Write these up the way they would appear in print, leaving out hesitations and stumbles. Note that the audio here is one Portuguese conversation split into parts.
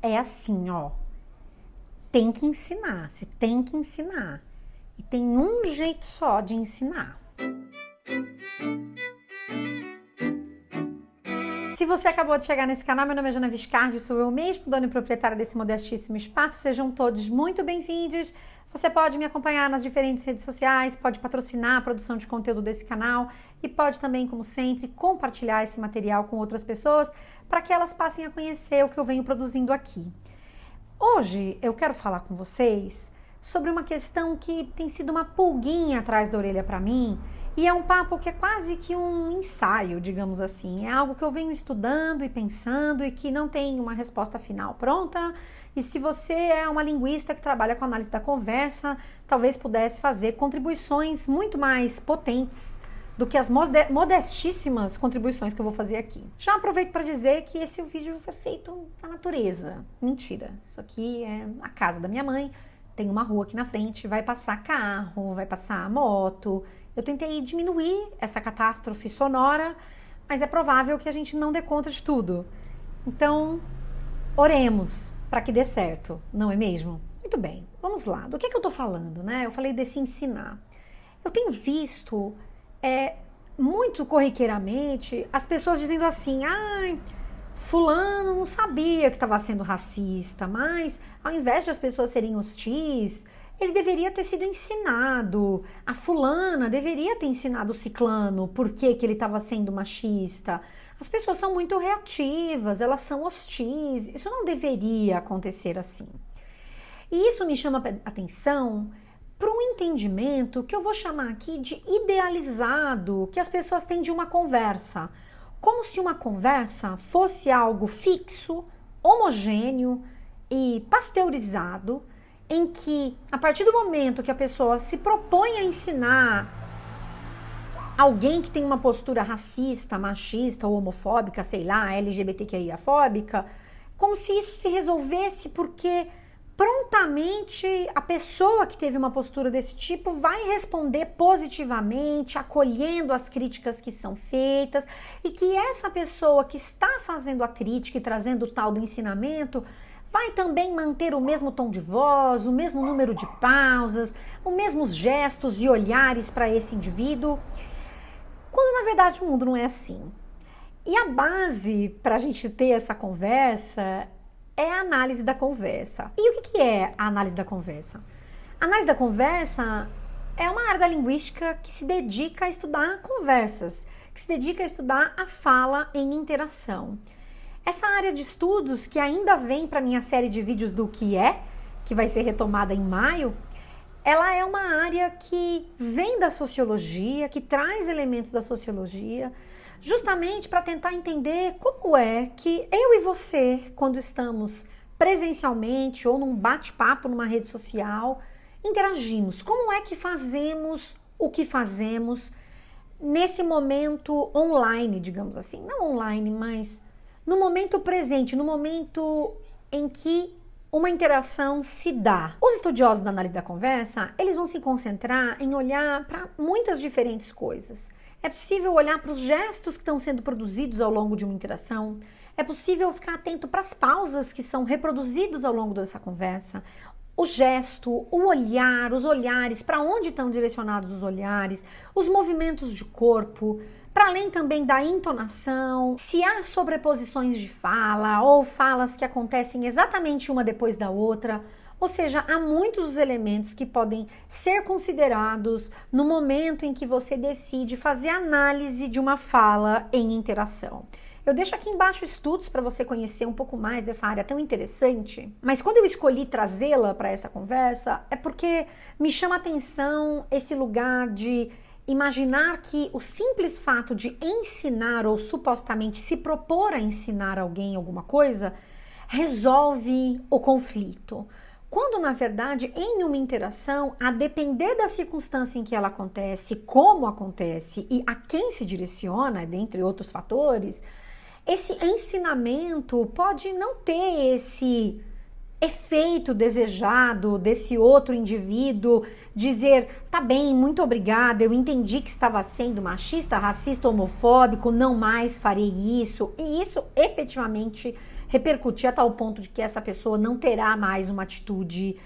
é assim, ó. Tem que ensinar, você tem que ensinar. E tem um jeito só de ensinar. Se você acabou de chegar nesse canal, meu nome é Jana Viscardi, sou eu mesmo, dona e proprietária desse modestíssimo espaço. Sejam todos muito bem-vindos. Você pode me acompanhar nas diferentes redes sociais, pode patrocinar a produção de conteúdo desse canal e pode também, como sempre, compartilhar esse material com outras pessoas para que elas passem a conhecer o que eu venho produzindo aqui. Hoje eu quero falar com vocês sobre uma questão que tem sido uma pulguinha atrás da orelha para mim e é um papo que é quase que um ensaio, digamos assim. É algo que eu venho estudando e pensando e que não tem uma resposta final pronta. E se você é uma linguista que trabalha com análise da conversa, talvez pudesse fazer contribuições muito mais potentes do que as modestíssimas contribuições que eu vou fazer aqui. Já aproveito para dizer que esse vídeo foi feito na natureza. Mentira, isso aqui é a casa da minha mãe, tem uma rua aqui na frente, vai passar carro, vai passar moto. Eu tentei diminuir essa catástrofe sonora, mas é provável que a gente não dê conta de tudo. Então, oremos para que dê certo, não é mesmo? Muito bem, vamos lá. Do que eu tô falando, né? Eu falei desse ensinar. Eu tenho visto muito corriqueiramente as pessoas dizendo assim: ai, fulano não sabia que estava sendo racista, mas ao invés de as pessoas serem hostis, ele deveria ter sido ensinado, a fulana deveria ter ensinado o ciclano por que ele estava sendo machista. As pessoas são muito reativas, elas são hostis, isso não deveria acontecer assim. E isso me chama a atenção para um entendimento que eu vou chamar aqui de idealizado, que as pessoas têm de uma conversa. Como se uma conversa fosse algo fixo, homogêneo e pasteurizado, em que, a partir do momento que a pessoa se propõe a ensinar alguém que tem uma postura racista, machista ou homofóbica, sei lá, LGBTQIA-fóbica, como se isso se resolvesse porque prontamente a pessoa que teve uma postura desse tipo vai responder positivamente, acolhendo as críticas que são feitas, e que essa pessoa que está fazendo a crítica e trazendo o tal do ensinamento vai também manter o mesmo tom de voz, o mesmo número de pausas, os mesmos gestos e olhares para esse indivíduo, quando na verdade o mundo não é assim. E a base para a gente ter essa conversa é a análise da conversa. E o que é a análise da conversa? A análise da conversa é uma área da linguística que se dedica a estudar conversas, que se dedica a estudar a fala em interação. Essa área de estudos, que ainda vem para minha série de vídeos do que vai ser retomada em maio, ela é uma área que vem da sociologia, que traz elementos da sociologia, justamente para tentar entender como é que eu e você, quando estamos presencialmente ou num bate-papo numa rede social, interagimos. Como é que fazemos o que fazemos nesse momento online, digamos assim. Não online, mas no momento presente, no momento em que uma interação se dá. Os estudiosos da análise da conversa, eles vão se concentrar em olhar para muitas diferentes coisas. É possível olhar para os gestos que estão sendo produzidos ao longo de uma interação. É possível ficar atento para as pausas que são reproduzidos ao longo dessa conversa. O gesto, o olhar, os olhares, para onde estão direcionados os olhares, os movimentos de corpo, para além também da entonação, se há sobreposições de fala ou falas que acontecem exatamente uma depois da outra. Ou seja, há muitos elementos que podem ser considerados no momento em que você decide fazer análise de uma fala em interação. Eu deixo aqui embaixo estudos para você conhecer um pouco mais dessa área tão interessante, mas quando eu escolhi trazê-la para essa conversa é porque me chama a atenção esse lugar de imaginar que o simples fato de ensinar ou supostamente se propor a ensinar alguém alguma coisa resolve o conflito. Quando, na verdade, em uma interação, a depender da circunstância em que ela acontece, como acontece e a quem se direciona, dentre outros fatores, esse ensinamento pode não ter esse efeito desejado desse outro indivíduo dizer, tá bem, muito obrigada, eu entendi que estava sendo machista, racista, homofóbico, não mais farei isso. E isso efetivamente repercutir a tal ponto de que essa pessoa não terá mais uma atitude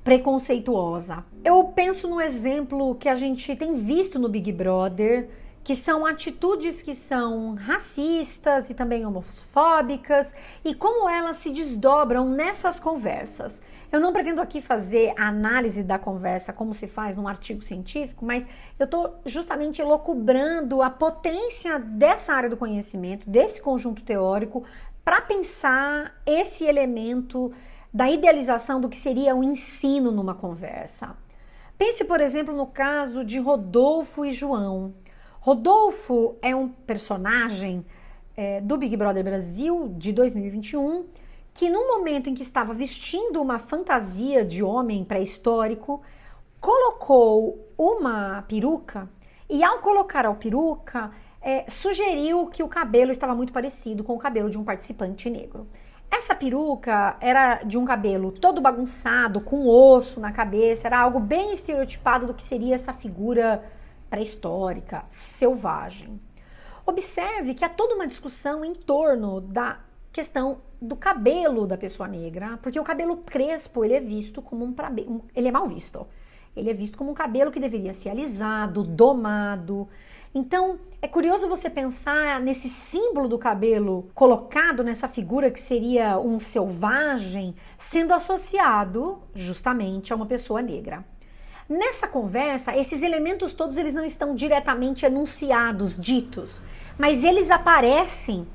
preconceituosa. Eu penso no exemplo que a gente tem visto no Big Brother, que são atitudes que são racistas e também homofóbicas, e como elas se desdobram nessas conversas. Eu não pretendo aqui fazer a análise da conversa como se faz num artigo científico, mas eu estou justamente elucubrando a potência dessa área do conhecimento, desse conjunto teórico, para pensar esse elemento da idealização do que seria o ensino numa conversa. Pense, por exemplo, no caso de Rodolfo e João. Rodolfo é um personagem do Big Brother Brasil de 2021 que, no momento em que estava vestindo uma fantasia de homem pré-histórico, colocou uma peruca e, ao colocar a peruca, sugeriu que o cabelo estava muito parecido com o cabelo de um participante negro. Essa peruca era de um cabelo todo bagunçado, com osso na cabeça, era algo bem estereotipado do que seria essa figura pré-histórica, selvagem. Observe que há toda uma discussão em torno da questão do cabelo da pessoa negra, porque o cabelo crespo, ele é visto como ele é mal visto. Ele é visto como um cabelo que deveria ser alisado, domado. Então, é curioso você pensar nesse símbolo do cabelo colocado nessa figura que seria um selvagem, sendo associado justamente a uma pessoa negra. Nessa conversa, esses elementos todos eles não estão diretamente enunciados, ditos, mas eles aparecem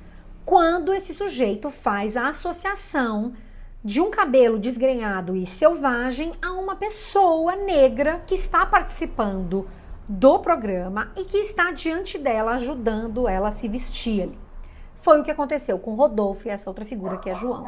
quando esse sujeito faz a associação de um cabelo desgrenhado e selvagem a uma pessoa negra que está participando do programa e que está diante dela, ajudando ela a se vestir ali. Foi o que aconteceu com Rodolfo e essa outra figura que é João.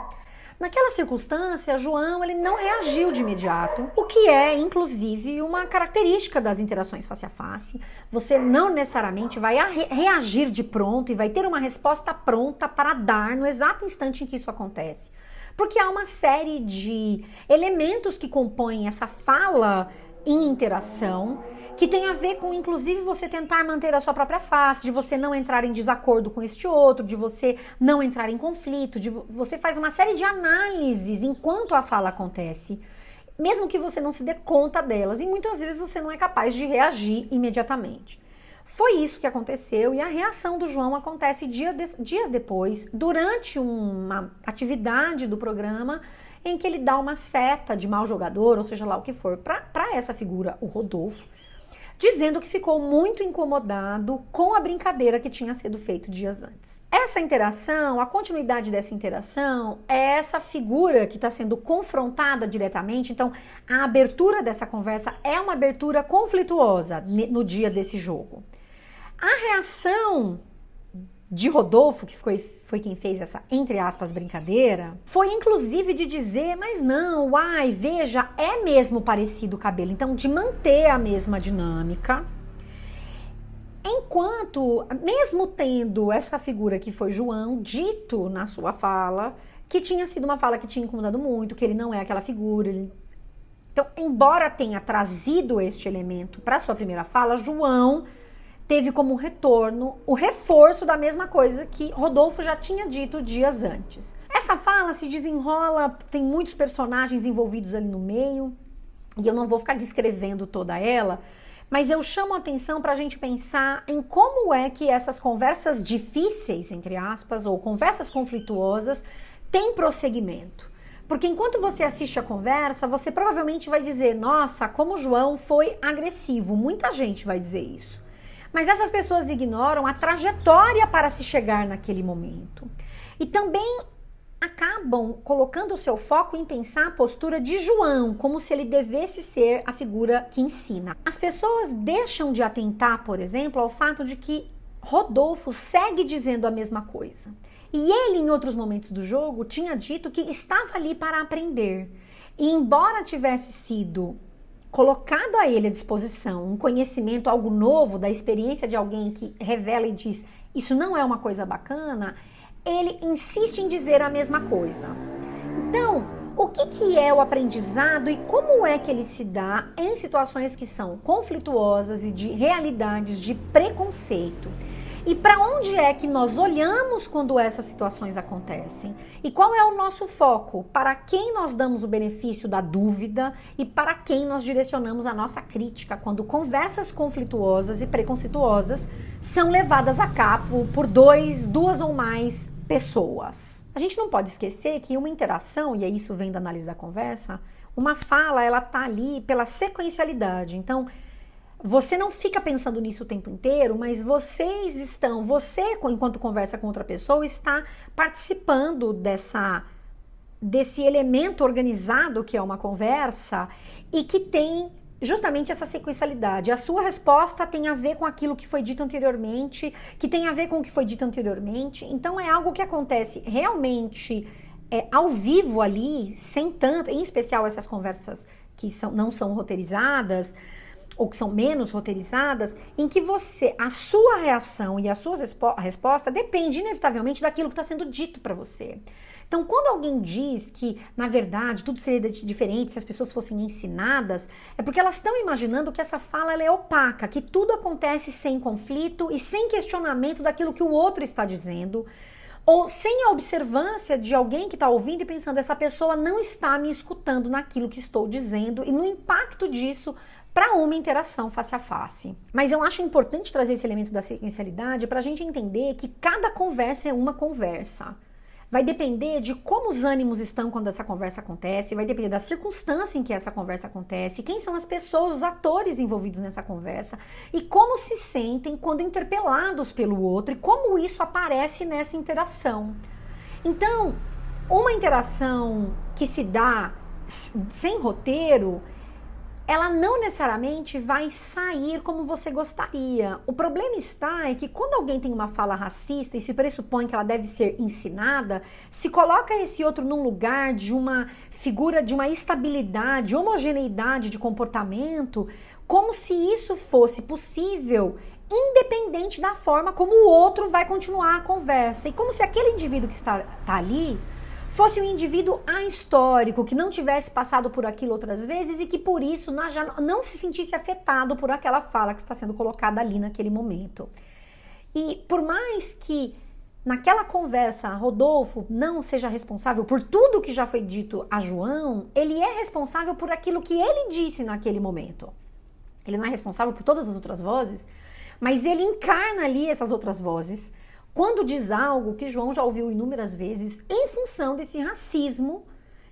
Naquela circunstância, João ele não reagiu de imediato, o que é, inclusive, uma característica das interações face a face. Você não necessariamente vai reagir de pronto e vai ter uma resposta pronta para dar no exato instante em que isso acontece. Porque há uma série de elementos que compõem essa fala em interação, que tem a ver com, inclusive, você tentar manter a sua própria face, de você não entrar em desacordo com este outro, de você não entrar em conflito, você faz uma série de análises enquanto a fala acontece, mesmo que você não se dê conta delas, e muitas vezes você não é capaz de reagir imediatamente. Foi isso que aconteceu, e a reação do João acontece dias depois, durante uma atividade do programa, em que ele dá uma seta de mau jogador, ou seja lá o que for, para essa figura, o Rodolfo, dizendo que ficou muito incomodado com a brincadeira que tinha sido feita dias antes. Essa interação, a continuidade dessa interação, é essa figura que está sendo confrontada diretamente. Então, a abertura dessa conversa é uma abertura conflituosa no dia desse jogo. A reação de Rodolfo, que foi quem fez essa, entre aspas, brincadeira, foi inclusive de dizer, mas não, veja, é mesmo parecido o cabelo, então de manter a mesma dinâmica, enquanto, mesmo tendo essa figura que foi João, dito na sua fala, que tinha sido uma fala que tinha incomodado muito, que ele não é aquela figura. Então, embora tenha trazido este elemento para sua primeira fala, João teve como retorno o reforço da mesma coisa que Rodolfo já tinha dito dias antes. Essa fala se desenrola, tem muitos personagens envolvidos ali no meio, e eu não vou ficar descrevendo toda ela, mas eu chamo a atenção para a gente pensar em como é que essas conversas difíceis, entre aspas, ou conversas conflituosas, têm prosseguimento. Porque enquanto você assiste a conversa, você provavelmente vai dizer, nossa, como o João foi agressivo. Muita gente vai dizer isso. Mas essas pessoas ignoram a trajetória para se chegar naquele momento. E também acabam colocando o seu foco em pensar a postura de João, como se ele devesse ser a figura que ensina. As pessoas deixam de atentar, por exemplo, ao fato de que Rodolfo segue dizendo a mesma coisa. E ele, em outros momentos do jogo, tinha dito que estava ali para aprender. E embora tivesse sido colocado a ele à disposição um conhecimento, algo novo, da experiência de alguém que revela e diz, isso não é uma coisa bacana, ele insiste em dizer a mesma coisa. Então, o que é o aprendizado e como é que ele se dá em situações que são conflituosas e de realidades de preconceito? E para onde é que nós olhamos quando essas situações acontecem? E qual é o nosso foco? Para quem nós damos o benefício da dúvida e para quem nós direcionamos a nossa crítica quando conversas conflituosas e preconceituosas são levadas a cabo por duas ou mais pessoas? A gente não pode esquecer que uma interação, e isso vem da análise da conversa, uma fala, ela tá ali pela sequencialidade. Então, você não fica pensando nisso o tempo inteiro, mas você, enquanto conversa com outra pessoa, está participando desse elemento organizado que é uma conversa e que tem justamente essa sequencialidade. A sua resposta tem a ver com aquilo que foi dito anteriormente, que tem a ver com o que foi dito anteriormente. Então é algo que acontece realmente ao vivo ali, sem tanto, em especial essas conversas que não são roteirizadas, ou que são menos roteirizadas, em que a sua reação e a sua resposta depende inevitavelmente daquilo que está sendo dito para você. Então, quando alguém diz que, na verdade, tudo seria diferente se as pessoas fossem ensinadas, é porque elas estão imaginando que essa fala ela é opaca, que tudo acontece sem conflito e sem questionamento daquilo que o outro está dizendo, ou sem a observância de alguém que está ouvindo e pensando, essa pessoa não está me escutando naquilo que estou dizendo e no impacto disso para uma interação face a face. Mas eu acho importante trazer esse elemento da sequencialidade para a gente entender que cada conversa é uma conversa. Vai depender de como os ânimos estão quando essa conversa acontece, vai depender da circunstância em que essa conversa acontece, quem são as pessoas, os atores envolvidos nessa conversa e como se sentem quando interpelados pelo outro e como isso aparece nessa interação. Então, uma interação que se dá sem roteiro, ela não necessariamente vai sair como você gostaria. O problema está é que quando alguém tem uma fala racista e se pressupõe que ela deve ser ensinada, se coloca esse outro num lugar de uma figura de uma estabilidade, homogeneidade de comportamento, como se isso fosse possível, independente da forma como o outro vai continuar a conversa. E como se aquele indivíduo que está ali fosse um indivíduo ahistórico, que não tivesse passado por aquilo outras vezes e que por isso já não se sentisse afetado por aquela fala que está sendo colocada ali naquele momento. E por mais que naquela conversa Rodolfo não seja responsável por tudo que já foi dito a João, ele é responsável por aquilo que ele disse naquele momento. Ele não é responsável por todas as outras vozes, mas ele encarna ali essas outras vozes quando diz algo que João já ouviu inúmeras vezes em função desse racismo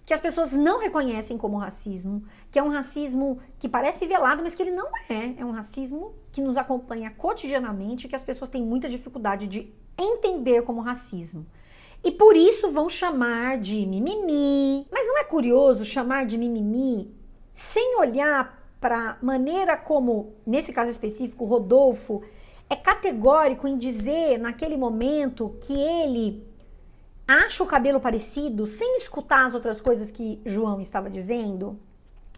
que as pessoas não reconhecem como racismo, que é um racismo que parece velado, mas que ele não é. É um racismo que nos acompanha cotidianamente, que as pessoas têm muita dificuldade de entender como racismo. E por isso vão chamar de mimimi. Mas não é curioso chamar de mimimi sem olhar para a maneira como, nesse caso específico, Rodolfo é categórico em dizer naquele momento que ele acha o cabelo parecido sem escutar as outras coisas que João estava dizendo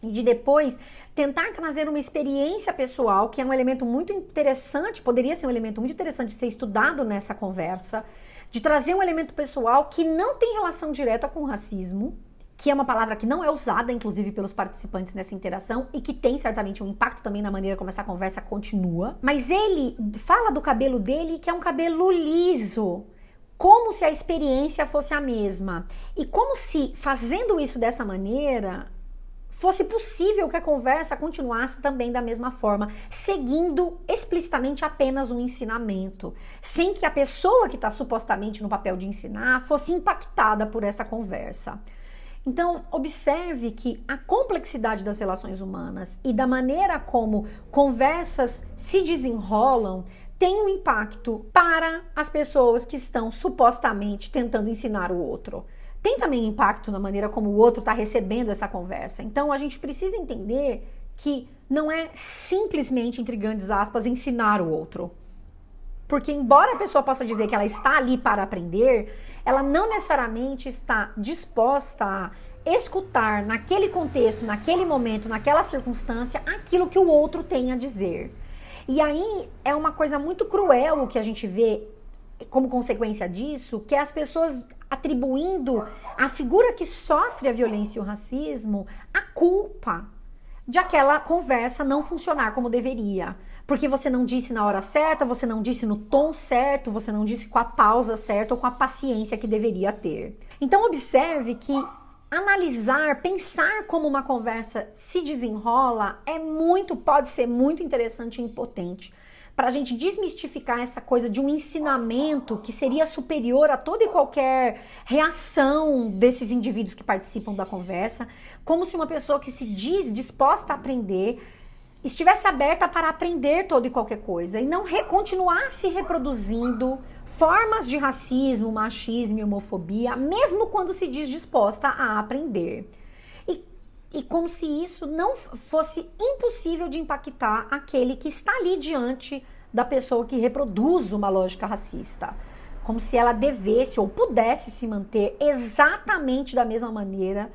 e de depois tentar trazer uma experiência pessoal, que é um elemento muito interessante, poderia ser um elemento muito interessante de ser estudado nessa conversa, de trazer um elemento pessoal que não tem relação direta com o racismo, que é uma palavra que não é usada, inclusive, pelos participantes nessa interação e que tem certamente um impacto também na maneira como essa conversa continua. Mas ele fala do cabelo dele, que é um cabelo liso, como se a experiência fosse a mesma. E como se, fazendo isso dessa maneira, fosse possível que a conversa continuasse também da mesma forma, seguindo explicitamente apenas um ensinamento, sem que a pessoa que está supostamente no papel de ensinar fosse impactada por essa conversa. Então, observe que a complexidade das relações humanas e da maneira como conversas se desenrolam tem um impacto para as pessoas que estão supostamente tentando ensinar o outro. Tem também impacto na maneira como o outro está recebendo essa conversa. Então, a gente precisa entender que não é simplesmente, entre grandes aspas, ensinar o outro. Porque embora a pessoa possa dizer que ela está ali para aprender, ela não necessariamente está disposta a escutar naquele contexto, naquele momento, naquela circunstância, aquilo que o outro tem a dizer. E aí é uma coisa muito cruel o que a gente vê como consequência disso, que é as pessoas atribuindo à figura que sofre a violência e o racismo a culpa de aquela conversa não funcionar como deveria. porque você não disse na hora certa, você não disse no tom certo, você não disse com a pausa certa ou com a paciência que deveria ter. Então observe que analisar, pensar como uma conversa se desenrola pode ser muito interessante e potente para a gente desmistificar essa coisa de um ensinamento que seria superior a toda e qualquer reação desses indivíduos que participam da conversa, como se uma pessoa que se diz disposta a aprender estivesse aberta para aprender toda e qualquer coisa e não continuasse reproduzindo formas de racismo, machismo e homofobia, mesmo quando se diz disposta a aprender. E como se isso não fosse impossível de impactar aquele que está ali diante da pessoa que reproduz uma lógica racista. Como se ela devesse ou pudesse se manter exatamente da mesma maneira,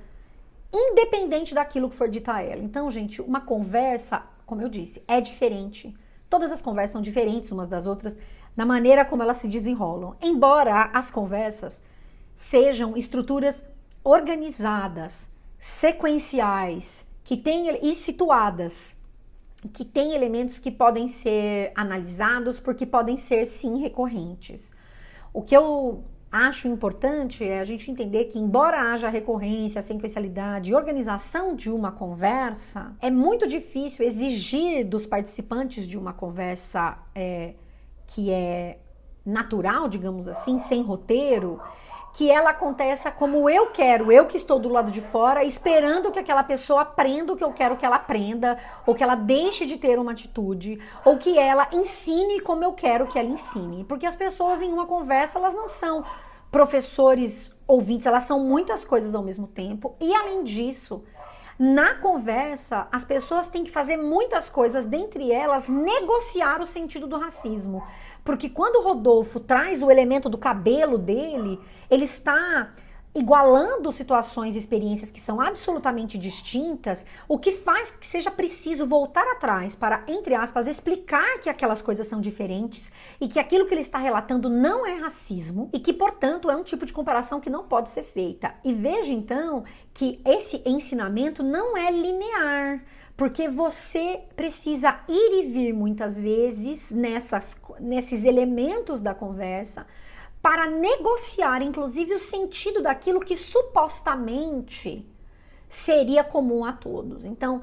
independente daquilo que for dito a ela. Então, gente, uma conversa, como eu disse, é diferente. Todas as conversas são diferentes umas das outras, na maneira como elas se desenrolam. Embora as conversas sejam estruturas organizadas, sequenciais, e situadas, que têm elementos que podem ser analisados, porque podem ser, sim, recorrentes. O que eu acho importante é a gente entender que, embora haja recorrência, sequencialidade e organização de uma conversa, é muito difícil exigir dos participantes de uma conversa que é natural, digamos assim, sem roteiro, que ela aconteça como eu quero, eu que estou do lado de fora, esperando que aquela pessoa aprenda o que eu quero que ela aprenda, ou que ela deixe de ter uma atitude, ou que ela ensine como eu quero que ela ensine. Porque as pessoas em uma conversa, elas não são professores ouvintes, elas são muitas coisas ao mesmo tempo. E além disso, na conversa, as pessoas têm que fazer muitas coisas, dentre elas, negociar o sentido do racismo. Porque quando o Rodolfo traz o elemento do cabelo dele, ele está igualando situações e experiências que são absolutamente distintas, o que faz que seja preciso voltar atrás para, entre aspas, explicar que aquelas coisas são diferentes e que aquilo que ele está relatando não é racismo e que, portanto, é um tipo de comparação que não pode ser feita. E veja, então, que esse ensinamento não é linear, porque você precisa ir e vir muitas vezes nesses elementos da conversa para negociar, inclusive, o sentido daquilo que supostamente seria comum a todos. Então,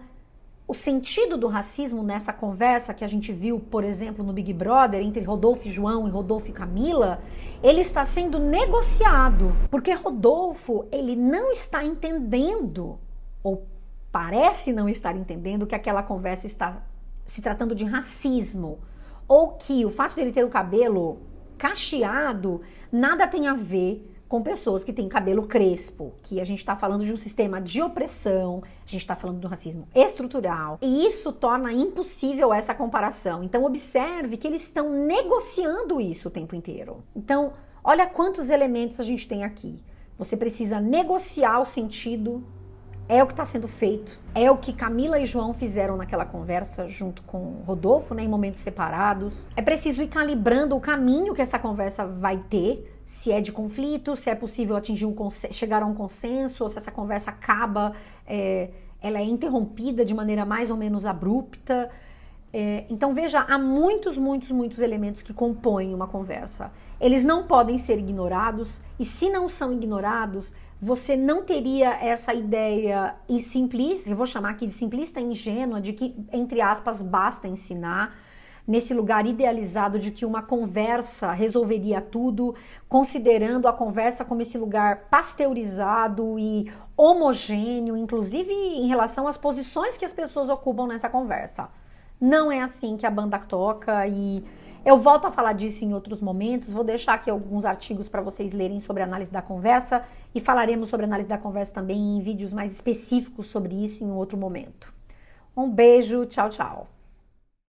o sentido do racismo nessa conversa que a gente viu, por exemplo, no Big Brother, entre Rodolfo e João e Rodolfo e Camila, ele está sendo negociado, porque Rodolfo, ele não está entendendo, ou parece não estar entendendo, que aquela conversa está se tratando de racismo, ou que o fato de ele ter o cabelo cacheado nada tem a ver com pessoas que têm cabelo crespo, que a gente está falando de um sistema de opressão, a gente está falando do racismo estrutural, e isso torna impossível essa comparação. Então observe que eles estão negociando isso o tempo inteiro. Então, olha quantos elementos a gente tem aqui. Você precisa negociar o sentido. É o que está sendo feito, é o que Camila e João fizeram naquela conversa junto com Rodolfo, né, em momentos separados. É preciso ir calibrando o caminho que essa conversa vai ter, se é de conflito, se é possível chegar a um consenso, ou se essa conversa acaba, ela é interrompida de maneira mais ou menos abrupta. Então veja, há muitos elementos que compõem uma conversa. Eles não podem ser ignorados, e se não são ignorados, você não teria essa ideia simplista, eu vou chamar aqui de simplista e ingênua, de que, entre aspas, basta ensinar, nesse lugar idealizado de que uma conversa resolveria tudo, considerando a conversa como esse lugar pasteurizado e homogêneo, inclusive em relação às posições que as pessoas ocupam nessa conversa. Não é assim que a banda toca, e eu volto a falar disso em outros momentos. Vou deixar aqui alguns artigos para vocês lerem sobre análise da conversa, e falaremos sobre análise da conversa também em vídeos mais específicos sobre isso em um outro momento. Um beijo, tchau, tchau.